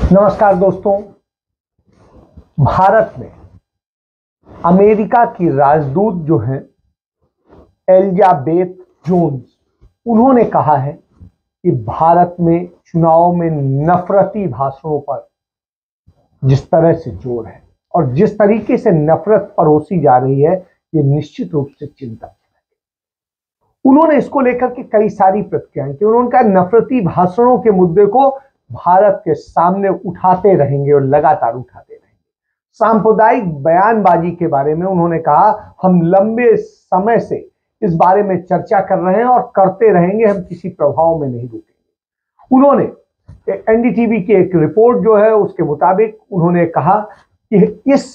नमस्कार दोस्तों। भारत में अमेरिका की राजदूत जो हैं एलिजाबेथ जोन्स, उन्होंने कहा है कि भारत में चुनाव में नफरती भाषणों पर जिस तरह से जोर है और जिस तरीके से नफरत परोसी जा रही है, ये निश्चित रूप से चिंता है। उन्होंने इसको लेकर के कई सारी प्रतिक्रियाएं की। उन्होंने कहा नफरती भाषणों के मुद्दे को भारत के सामने उठाते रहेंगे और लगातार उठाते रहेंगे। सांप्रदायिक बयानबाजी के बारे में उन्होंने कहा हम लंबे समय से इस बारे में चर्चा कर रहे हैं और करते रहेंगे, हम किसी प्रभाव में नहीं रुकेंगे। उन्होंने एनडीटीवी की एक रिपोर्ट जो है उसके मुताबिक उन्होंने कहा कि इस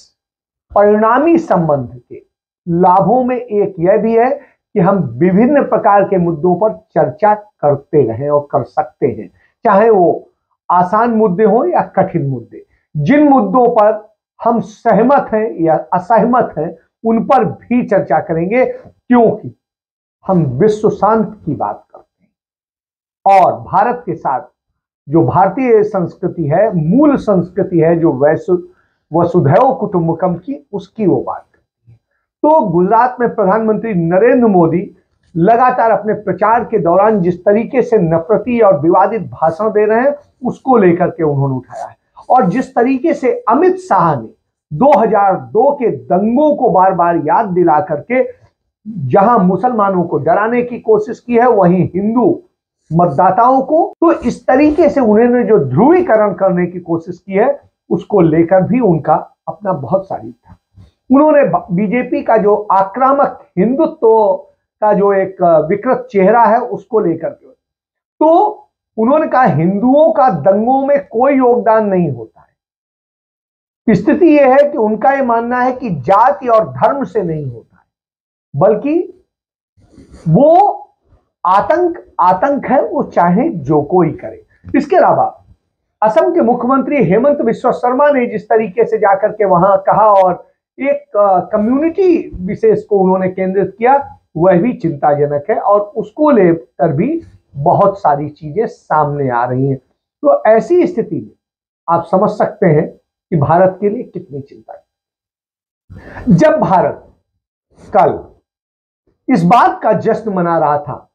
परिणामी संबंध के लाभों में एक यह भी है कि हम विभिन्न प्रकार के मुद्दों पर चर्चा करते रहें और कर सकते हैं, चाहे वो आसान मुद्दे हो या कठिन मुद्दे। जिन मुद्दों पर हम सहमत हैं या असहमत हैं उन पर भी चर्चा करेंगे, क्योंकि हम विश्व शांति की बात करते हैं और भारत के साथ जो भारतीय संस्कृति है, मूल संस्कृति है, जो वसुधैव कुटुंबकम की, उसकी वो बात करती है। तो गुजरात में प्रधानमंत्री नरेंद्र मोदी लगातार अपने प्रचार के दौरान जिस तरीके से नफरती और विवादित भाषण दे रहे हैं उसको लेकर के उन्होंने उठाया है। और जिस तरीके से अमित शाह ने 2002 के दंगों को बार बार याद दिला करके जहां मुसलमानों को डराने की कोशिश की है, वहीं हिंदू मतदाताओं को, तो इस तरीके से उन्होंने जो ध्रुवीकरण करने की कोशिश की है उसको लेकर भी उनका अपना बहुत सारी था। उन्होंने बीजेपी का जो आक्रामक हिंदुत्व का जो एक विकृत चेहरा है उसको लेकर के, तो उन्होंने कहा हिंदुओं का दंगों में कोई योगदान नहीं होता है। स्थिति यह है कि उनका यह मानना है कि जाति और धर्म से नहीं होता है, बल्कि वो आतंक है, वो चाहे जो कोई करे। इसके अलावा असम के मुख्यमंत्री हेमंत बिस्वा शर्मा ने जिस तरीके से जाकर के वहां कहा और एक कम्युनिटी विशेष को उन्होंने केंद्रित किया, वह भी चिंताजनक है और उसको लेकर भी बहुत सारी चीजें सामने आ रही हैं। तो ऐसी स्थिति में आप समझ सकते हैं कि भारत के लिए कितनी चिंता है। जब भारत कल इस बात का जश्न मना रहा था,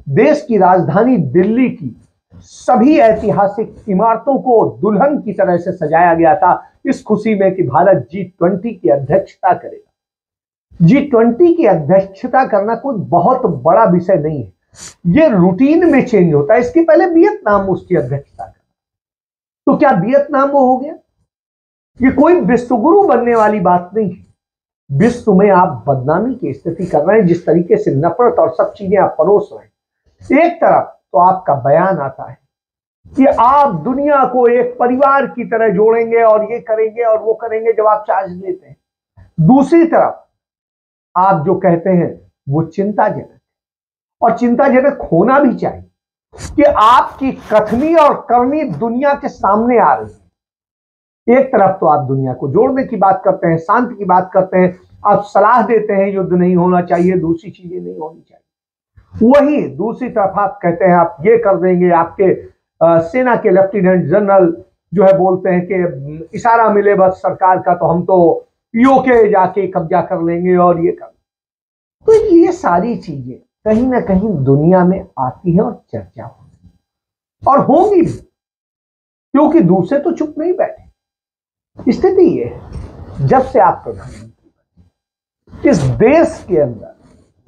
देश की राजधानी दिल्ली की सभी ऐतिहासिक इमारतों को दुल्हन की तरह से सजाया गया था, इस खुशी में कि भारत G20 की अध्यक्षता करेगा। G20 की अध्यक्षता करना कोई बहुत बड़ा विषय नहीं है, ये रूटीन में चेंज होता है। इसके पहले वियतनाम उसकी अध्यक्षता करना, तो क्या वियतनाम वो हो गया? ये कोई विश्वगुरु बनने वाली बात नहीं है। विश्व में आप बदनामी की स्थिति कर रहे हैं, जिस तरीके से नफरत और सब चीजें आप परोस रहे हैं। एक तरफ तो आपका बयान आता है कि आप दुनिया को एक परिवार की तरह जोड़ेंगे और ये करेंगे और वो करेंगे जब आप चार्ज लेते हैं, दूसरी तरफ आप जो कहते हैं वो चिंताजनक है और चिंताजनक होना भी चाहिए कि आपकी कथनी और करनी दुनिया के सामने आ रही है। एक तरफ तो आप दुनिया को जोड़ने की बात करते हैं, शांति की बात करते हैं, आप सलाह देते हैं युद्ध नहीं होना चाहिए, दूसरी चीजें नहीं होनी चाहिए। वही दूसरी तरफ आप कहते हैं आप ये कर देंगे। आपके सेना के लेफ्टिनेंट जनरल जो है बोलते हैं कि इशारा मिले बस सरकार का तो हम तो पीओके जाके कब्जा कर लेंगे और ये कर। तो ये सारी चीजें कहीं ना कहीं दुनिया में आती हैं और चर्चा होती है और होंगी भी, क्योंकि दूसरे तो चुप नहीं बैठे। स्थिति ये है, जब से आप प्रधानमंत्री इस देश के अंदर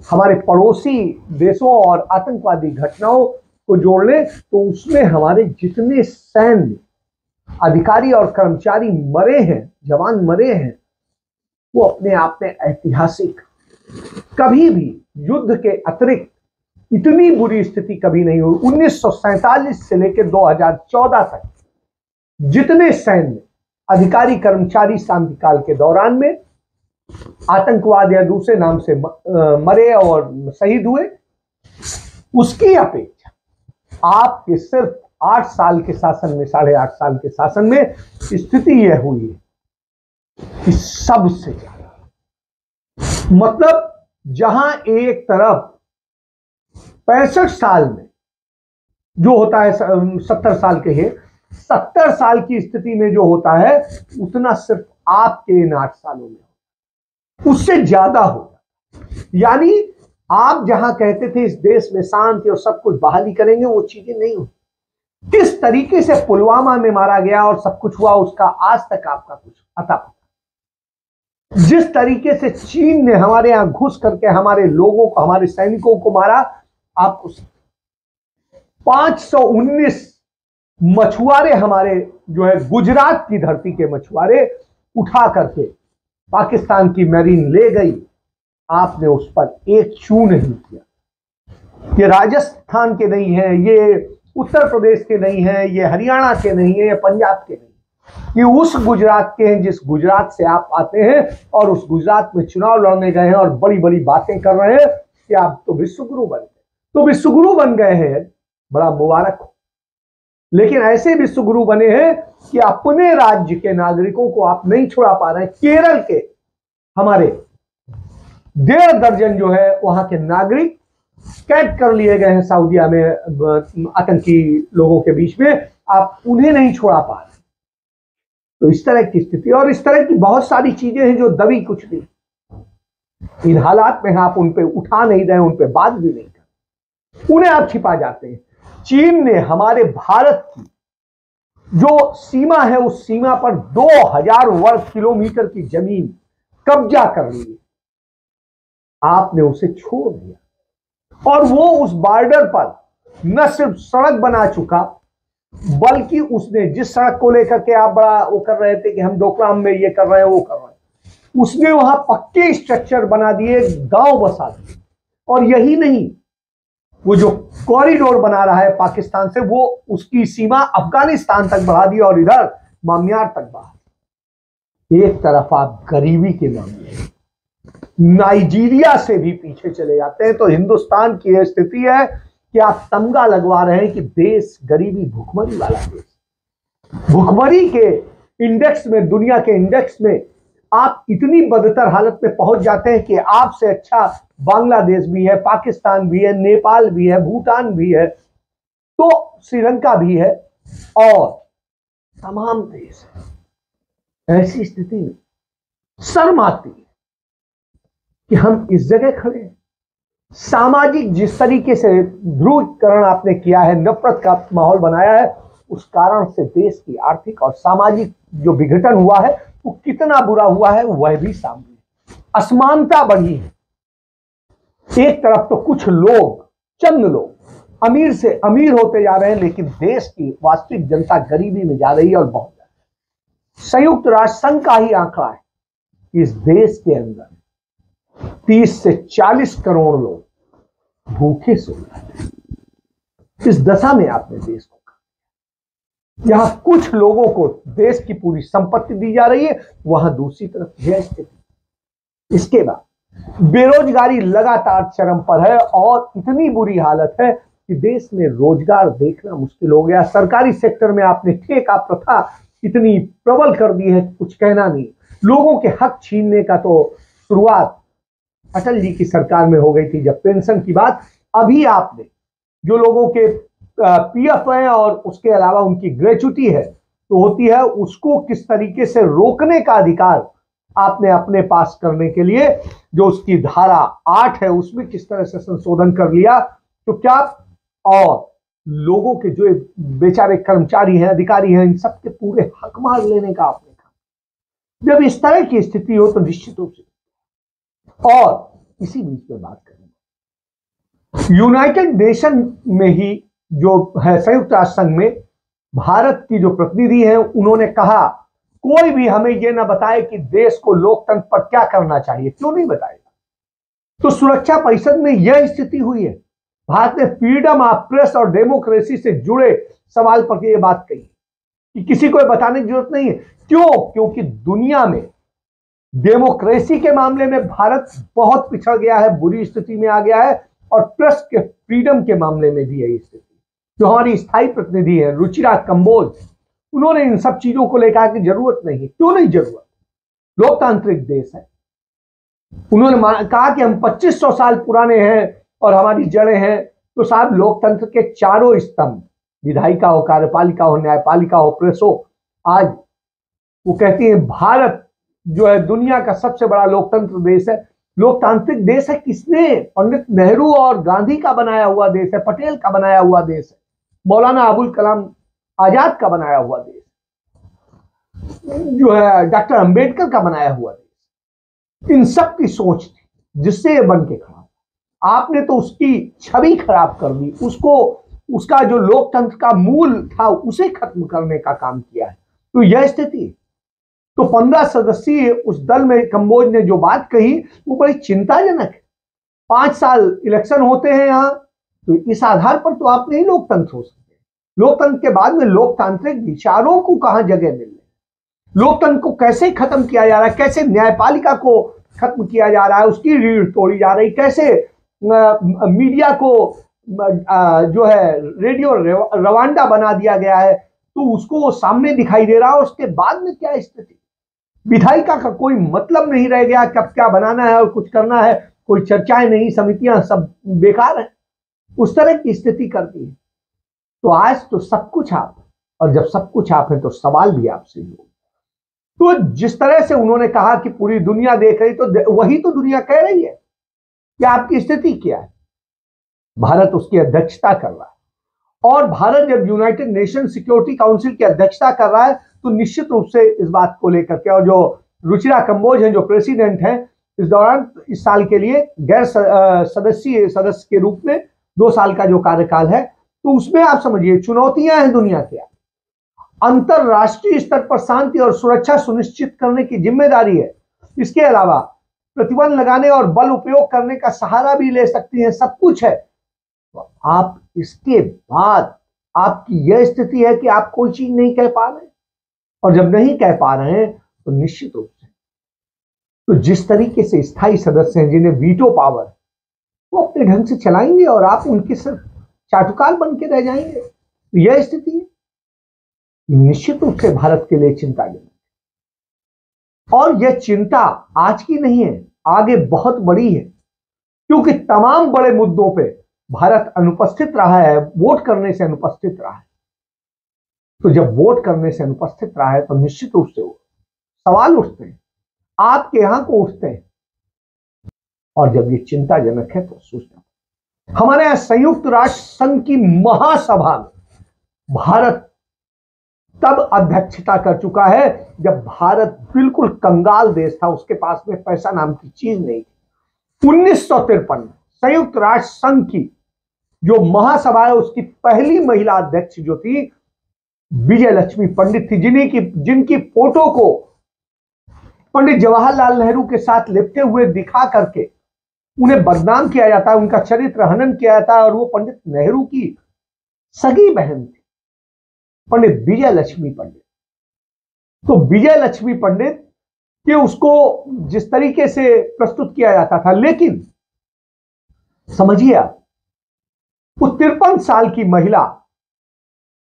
हमारे पड़ोसी देशों और आतंकवादी घटनाओं को जोड़ ले तो उसमें हमारे जितने सैन्य अधिकारी और कर्मचारी मरे हैं, जवान मरे हैं, वो अपने आप में ऐतिहासिक। कभी भी युद्ध के अतिरिक्त इतनी बुरी स्थिति कभी नहीं हुई। 1947 से लेकर 2014 तक जितने सैन्य अधिकारी कर्मचारी शांतिकाल के दौरान में आतंकवाद या दूसरे नाम से मरे और शहीद हुए, उसकी अपेक्षा आपके सिर्फ 8 साल के शासन में, 8.5 साल के शासन में स्थिति यह हुई है कि सबसे ज्यादा, मतलब जहां एक तरफ 65 साल में जो होता है 70 साल के है, 70 साल की स्थिति में जो होता है उतना सिर्फ आपके इन 8 सालों में, उससे ज्यादा होगा। यानी आप जहां कहते थे इस देश में शांति और सब कुछ बहाली करेंगे, वो चीजें नहीं हुई। किस तरीके से पुलवामा में मारा गया और सब कुछ हुआ, उसका आज तक आपका कुछ अता पता। जिस तरीके से चीन ने हमारे यहां घुस करके हमारे लोगों को, हमारे सैनिकों को मारा, आप उस 519 मछुआरे हमारे जो है गुजरात की धरती के मछुआरे उठा करके पाकिस्तान की मैरीन ले गई, आपने उस पर एक चू नहीं किया। ये राजस्थान के नहीं है, ये उत्तर प्रदेश के नहीं है, ये हरियाणा के नहीं है, ये पंजाब के नहीं, ये उस गुजरात के हैं जिस गुजरात से आप आते हैं और उस गुजरात में चुनाव लड़ने गए हैं और बड़ी बड़ी बातें कर रहे हैं कि आप तो विश्वगुरु बन गए। तो विश्वगुरु बन गए हैं, बड़ा मुबारक हो, लेकिन ऐसे विश्वगुरु बने हैं कि अपने राज्य के नागरिकों को आप नहीं छुड़ा पा रहे हैं। केरल के हमारे 1.5 दर्जन जो है वहां के नागरिक कैद कर लिए गए हैं सऊदीया में आतंकी लोगों के बीच में, आप उन्हें नहीं छोड़ा पा रहे। तो इस तरह की स्थिति और इस तरह की बहुत सारी चीजें हैं जो दबी कुछ नहीं। इन हालात में आप उन पे उठा नहीं रहे, उन पे बात भी नहीं कर, उन्हें आप छिपा जाते हैं। चीन ने हमारे भारत की जो सीमा है उस सीमा पर 2000 वर्ग किलोमीटर की जमीन कब्जा कर ली, आपने उसे छोड़ दिया और वो उस बॉर्डर पर न सिर्फ सड़क बना चुका, बल्कि उसने जिस सड़क को लेकर के आप बड़ा वो कर रहे थे कि हम डोकलाम में ये कर रहे हैं वो कर रहे हैं, उसने वहां पक्के स्ट्रक्चर बना दिए, गांव बसा दिए। और यही नहीं, वो जो कॉरिडोर बना रहा है पाकिस्तान से, वो उसकी सीमा अफगानिस्तान तक बढ़ा दी और इधर मामियार तक बढ़ा दी। एक तरफ आप गरीबी के मामले नाइजीरिया से भी पीछे चले जाते हैं, तो हिंदुस्तान की यह स्थिति है कि आप तमगा लगवा रहे हैं कि देश गरीबी भुखमरी वाला देश। भुखमरी के इंडेक्स में, दुनिया के इंडेक्स में आप इतनी बदतर हालत में पहुंच जाते हैं कि आपसे अच्छा बांग्लादेश भी है, पाकिस्तान भी है, नेपाल भी है, भूटान भी है, तो श्रीलंका भी है और तमाम देश है। ऐसी स्थिति में शर्म आती है कि हम इस जगह खड़े हैं। सामाजिक जिस तरीके से ध्रुवीकरण आपने किया है, नफरत का माहौल बनाया है, उस कारण से देश की आर्थिक और सामाजिक जो विघटन हुआ है वो कितना बुरा हुआ है वह भी सामने। असमानता बढ़ी है। एक तरफ तो कुछ लोग, चंद लोग अमीर से अमीर होते जा रहे हैं, लेकिन देश की वास्तविक जनता गरीबी में जा रही है और बहुत ज्यादा। संयुक्त राष्ट्र संघ का ही आंकड़ा है कि इस देश के अंदर 30 से 40 करोड़ लोग भूखे सो रहे हैं। इस दशा में आपने देश को, जहां कुछ लोगों को देश की पूरी संपत्ति दी जा रही है, वहां दूसरी तरफ यह स्थिति। इसके बाद बेरोजगारी लगातार चरम पर है और इतनी बुरी हालत है कि देश में रोजगार देखना मुश्किल हो गया। सरकारी सेक्टर में आपने ठेका प्रथा इतनी प्रबल कर दी है, कुछ कहना नहीं। लोगों के हक छीनने का तो शुरुआत अटल जी की सरकार में हो गई थी, जब पेंशन की बात। अभी आपने जो लोगों के पीएफ है और उसके अलावा उनकी ग्रेच्युटी है तो होती है, उसको किस तरीके से रोकने का अधिकार आपने अपने पास करने के लिए जो उसकी धारा 8 है उसमें किस तरह से संशोधन कर लिया, तो क्या और लोगों के जो बेचारे कर्मचारी हैं, अधिकारी हैं, इन सबके पूरे हक मार लेने का आपने कहा। जब इस तरह की स्थिति हो तो निश्चित रूप से, और इसी बीच में बात करेंगे यूनाइटेड नेशन में ही जो है संयुक्त राष्ट्र संघ में भारत की जो प्रतिनिधि है, उन्होंने कहा कोई भी हमें यह ना बताए कि देश को लोकतंत्र पर क्या करना चाहिए। क्यों नहीं बताएगा? तो सुरक्षा परिषद में यह स्थिति हुई है। भारत ने फ्रीडम ऑफ प्रेस और डेमोक्रेसी से जुड़े सवाल पर यह बात कही कि किसी को बताने की जरूरत नहीं है। क्यों? क्योंकि दुनिया में डेमोक्रेसी के मामले में भारत बहुत पिछड़ गया है, बुरी स्थिति में आ गया है, और प्रेस के फ्रीडम के मामले में भी यही स्थिति। जो हमारी स्थायी प्रतिनिधि है रुचिरा कंबोज, उन्होंने इन सब चीजों को लेकर कि जरूरत नहीं है। क्यों नहीं जरूरत? लोकतांत्रिक देश है। उन्होंने कहा कि हम 2500 साल पुराने हैं और हमारी जड़ें हैं, तो साहब लोकतंत्र के चारों स्तंभ विधायिका हो, कार्यपालिका हो, न्यायपालिका हो, प्रेस हो, आज वो कहती है भारत जो है दुनिया का सबसे बड़ा लोकतंत्र देश है, लोकतांत्रिक देश है। किसने? पंडित नेहरू और गांधी का बनाया हुआ देश है, पटेल का बनाया हुआ देश है, मौलाना अबुल कलाम आजाद का बनाया हुआ देश, जो है डॉक्टर अंबेडकर का बनाया हुआ देश। इन सब की सोच थी जिससे ये बन के खड़ा। आपने तो उसकी छवि खराब कर दी, उसको, उसका जो लोकतंत्र का मूल था उसे खत्म करने का काम किया है। तो यह स्थिति। तो 15 सदस्यीय उस दल में कंबोज ने जो बात कही वो बड़ी चिंताजनक है। 5 साल इलेक्शन होते हैं यहां, तो इस आधार पर तो आप नहीं लोकतंत्र हो सकते। लोकतंत्र के बाद में लोकतांत्रिक विचारों को कहां जगह मिल रही, लोकतंत्र को कैसे खत्म किया जा रहा है, कैसे न्यायपालिका को खत्म किया जा रहा है, उसकी रीढ़ तोड़ी जा रही, कैसे मीडिया को जो है रेडियो रवांडा बना दिया गया है, तो उसको वो सामने दिखाई दे रहा है। उसके बाद में क्या स्थिति, विधायिका का कोई मतलब नहीं रह गया, कब क्या बनाना है और कुछ करना है, कोई चर्चाएं नहीं, समितियां सब बेकार है, उस तरह की स्थिति करती है। तो आज तो सब कुछ आप, और जब सब कुछ आप है तो सवाल भी आपसे ही हो। तो जिस तरह से उन्होंने कहा कि पूरी दुनिया देख रही, तो वही तो दुनिया कह रही है कि आपकी स्थिति क्या है। भारत उसकी अध्यक्षता कर रहा है, और भारत जब यूनाइटेड नेशन सिक्योरिटी काउंसिल की अध्यक्षता कर रहा है तो निश्चित रूप से इस बात को लेकर के, और जो रुचिरा कंबोज हैं जो प्रेसिडेंट हैं इस दौरान, इस साल के लिए गैर सदस्य के रूप में 2 साल का जो कार्यकाल है, तो उसमें आप समझिए चुनौतियां हैं दुनिया के। अंतरराष्ट्रीय स्तर पर शांति और सुरक्षा सुनिश्चित करने की जिम्मेदारी है। इसके अलावा प्रतिबंध लगाने और बल उपयोग करने का सहारा भी ले सकती है, सब कुछ है। तो आप इसके बाद आपकी यह स्थिति है कि आप कोई चीज नहीं कह पा रहे, और जब नहीं कह पा रहे हैं तो निश्चित रूप से, तो जिस तरीके से स्थायी सदस्य हैं जिन्हें वीटो पावर, वो अपने ढंग से चलाएंगे और आप उनके सिर्फ चाटुकार बन के रह जाएंगे। तो यह स्थिति है, निश्चित रूप से भारत के लिए चिंताजनक। और यह चिंता आज की नहीं है, आगे बहुत बड़ी है, क्योंकि तमाम बड़े मुद्दों पे भारत अनुपस्थित रहा है, वोट करने से अनुपस्थित रहा है। तो जब वोट करने से अनुपस्थित रहा है तो निश्चित रूप से सवाल उठते हैं, आपके यहां को उठते हैं, और जब ये चिंताजनक है तो सोचना। हमारे यहां संयुक्त राष्ट्र संघ की महासभा में भारत तब अध्यक्षता कर चुका है जब भारत बिल्कुल कंगाल देश था, उसके पास में पैसा नाम की चीज नहीं थी। 1953 में संयुक्त राष्ट्र संघ की जो महासभा है उसकी पहली महिला अध्यक्ष जो थी विजय लक्ष्मी पंडित थी, जिनकी फोटो को पंडित जवाहरलाल नेहरू के साथ लिपटे हुए दिखा करके उन्हें बदनाम किया जाता है, उनका चरित्र हनन किया जाता है। और वो पंडित नेहरू की सगी बहन थी, पंडित विजय लक्ष्मी पंडित। तो विजय लक्ष्मी पंडित के उसको जिस तरीके से प्रस्तुत किया जाता था, लेकिन समझिए आप, वो 53 साल की महिला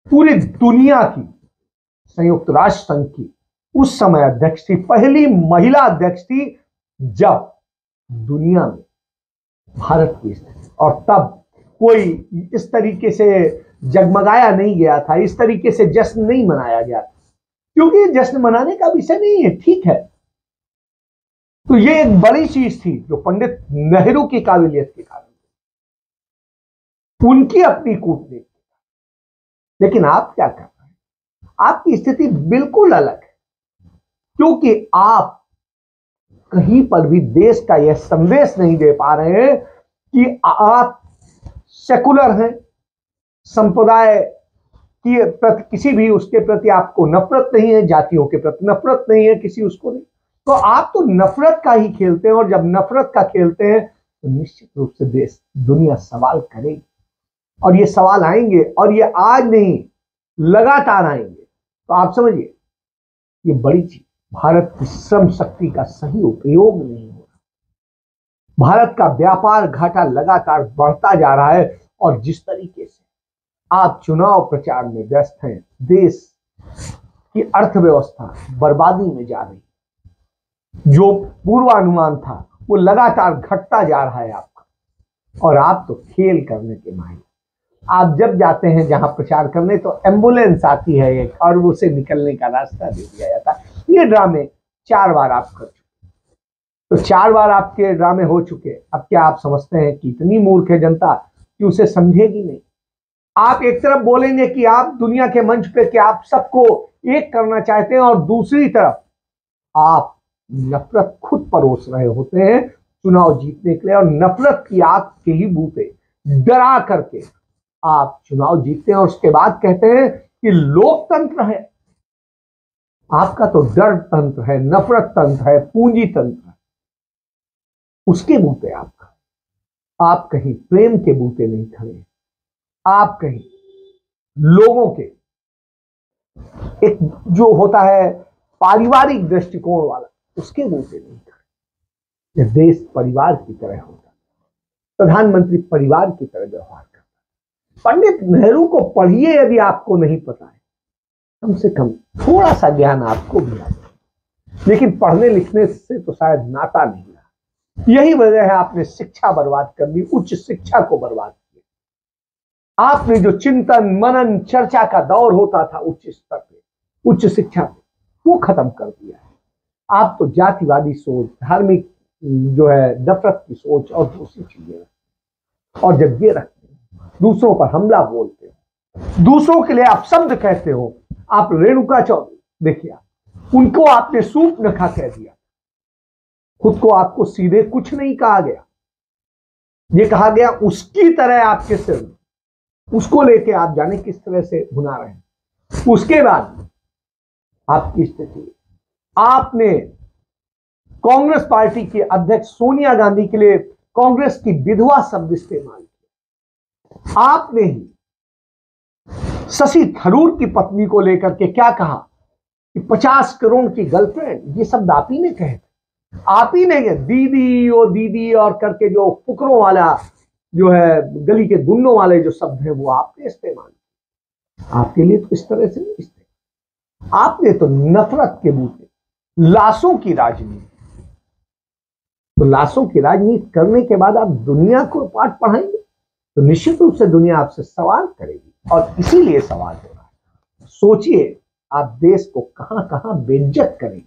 पूरी दुनिया की संयुक्त राष्ट्र संघ की उस समय अध्यक्ष थी, पहली महिला अध्यक्ष थी जब दुनिया में भारत की स्थिति। और तब कोई इस तरीके से जगमगाया नहीं गया था, इस तरीके से जश्न नहीं मनाया गया था, क्योंकि जश्न मनाने का विषय नहीं है, ठीक है। तो ये एक बड़ी चीज थी जो पंडित नेहरू की काबिलियत के कारण, उनकी अपनी कूटनीति। लेकिन आप क्या कर रहे हैं, आपकी स्थिति बिल्कुल अलग है, क्योंकि आप कहीं पर भी देश का यह संदेश नहीं दे पा रहे हैं कि आप सेकुलर हैं, संप्रदाय की प्रति किसी भी उसके प्रति आपको नफरत नहीं है, जातियों के प्रति नफरत नहीं है, किसी उसको नहीं। तो आप तो नफरत का ही खेलते हैं, और जब नफरत का खेलते हैं तो निश्चित रूप से देश दुनिया सवाल करेगी, और ये सवाल आएंगे, और ये आज नहीं लगातार आएंगे। तो आप समझिए ये बड़ी चीज, भारत की श्रम शक्ति का सही उपयोग नहीं हो रहा, भारत का व्यापार घाटा लगातार बढ़ता जा रहा है, और जिस तरीके से आप चुनाव प्रचार में व्यस्त हैं, देश की अर्थव्यवस्था बर्बादी में जा रही, जो पूर्वानुमान था वो लगातार घटता जा रहा है आपका, और आप तो खेल करने के माहिर। आप जब जाते हैं जहां प्रचार करने तो एम्बुलेंस आती है एक और उसे निकलने का रास्ता दे दिया जाता है। ये ड्रामे 4 बार आप कर चुके, तो 4 बार आपके ड्रामे हो चुके। अब क्या आप समझते हैं कि इतनी मूर्ख है जनता कि उसे समझेगी नहीं? आप एक तरफ बोलेंगे कि आप दुनिया के मंच पे कि आप सबको एक करना चाहते हैं और दूसरी तरफ आप नफरत खुद परोस रहे होते हैं चुनाव जीतने के लिए, और नफरत की आग के ही बूते डरा करके आप चुनाव जीतते हैं और उसके बाद कहते हैं कि लोकतंत्र है। आपका तो डर तंत्र है, नफरत तंत्र है, पूंजी तंत्र है, उसके बूते आपका। आप कहीं प्रेम के बूते नहीं खड़े, आप कहीं लोगों के एक जो होता है पारिवारिक दृष्टिकोण वाला उसके बूते नहीं खड़े। यह देश परिवार की तरह होता, प्रधानमंत्री परिवार की तरह व्यवहार करता। पंडित नेहरू को पढ़िए, यदि आपको नहीं पता है कम से कम थोड़ा सा ज्ञान आपको भी आ जाए, लेकिन पढ़ने लिखने से तो शायद नाता नहीं रहा। यही वजह है आपने शिक्षा बर्बाद कर दी, उच्च शिक्षा को बर्बाद किया। आपने जो चिंतन मनन चर्चा का दौर होता था उच्च स्तर पे, उच्च शिक्षा पे, वो खत्म कर दिया है। आप तो जातिवादी सोच, धार्मिक जो है नफरत की सोच और दूसरी चीजें रखते, और जब ये रखते हैं दूसरों पर हमला बोलते हो, दूसरों के लिए आप शब्द कहते हो। आप रेणुका चौधरी देखिए, उनको आपने सूप नखा कह दिया, खुद को आपको सीधे कुछ नहीं कहा गया, ये कहा गया उसकी तरह आपके सिर में, उसको लेके आप जाने किस तरह से भुना रहे हैं। उसके बाद आपकी स्थिति, आपने कांग्रेस पार्टी की अध्यक्ष सोनिया गांधी के लिए कांग्रेस की विधवा शब्द इस्तेमाल किया। आपने ही शशि थरूर की पत्नी को लेकर के क्या कहा कि 50 करोड़ की गर्लफ्रेंड, ये शब्द आप ही ने कहे, आप ही ने दीदी ओ दीदी और करके जो फुकरों वाला जो है गली के गुन्नों वाले जो शब्द हैं वो आपने इस्तेमाल किए। आपके लिए तो इस तरह से नहीं इस्तेमाल, आपने तो नफरत के बूते लाशों की राजनीति, तो लाशों की राजनीति करने के बाद आप दुनिया को पाठ पढ़ाएंगे तो निश्चित रूप से दुनिया आपसे सवाल करेगी, और इसीलिए सवाल हो रहा है। सोचिए आप देश को कहां कहां बेइज्जत करेंगे,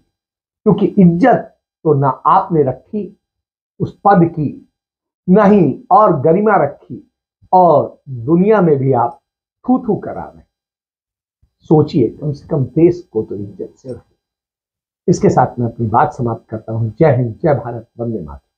क्योंकि इज्जत तो ना आपने रखी उस पद की, ना ही और गरिमा रखी, और दुनिया में भी आप थू थू करा रहे। सोचिए, कम से कम देश को तो इज्जत से रखें। इसके साथ मैं अपनी बात समाप्त करता हूं। जय हिंद, जय भारत, वंदे मातरम।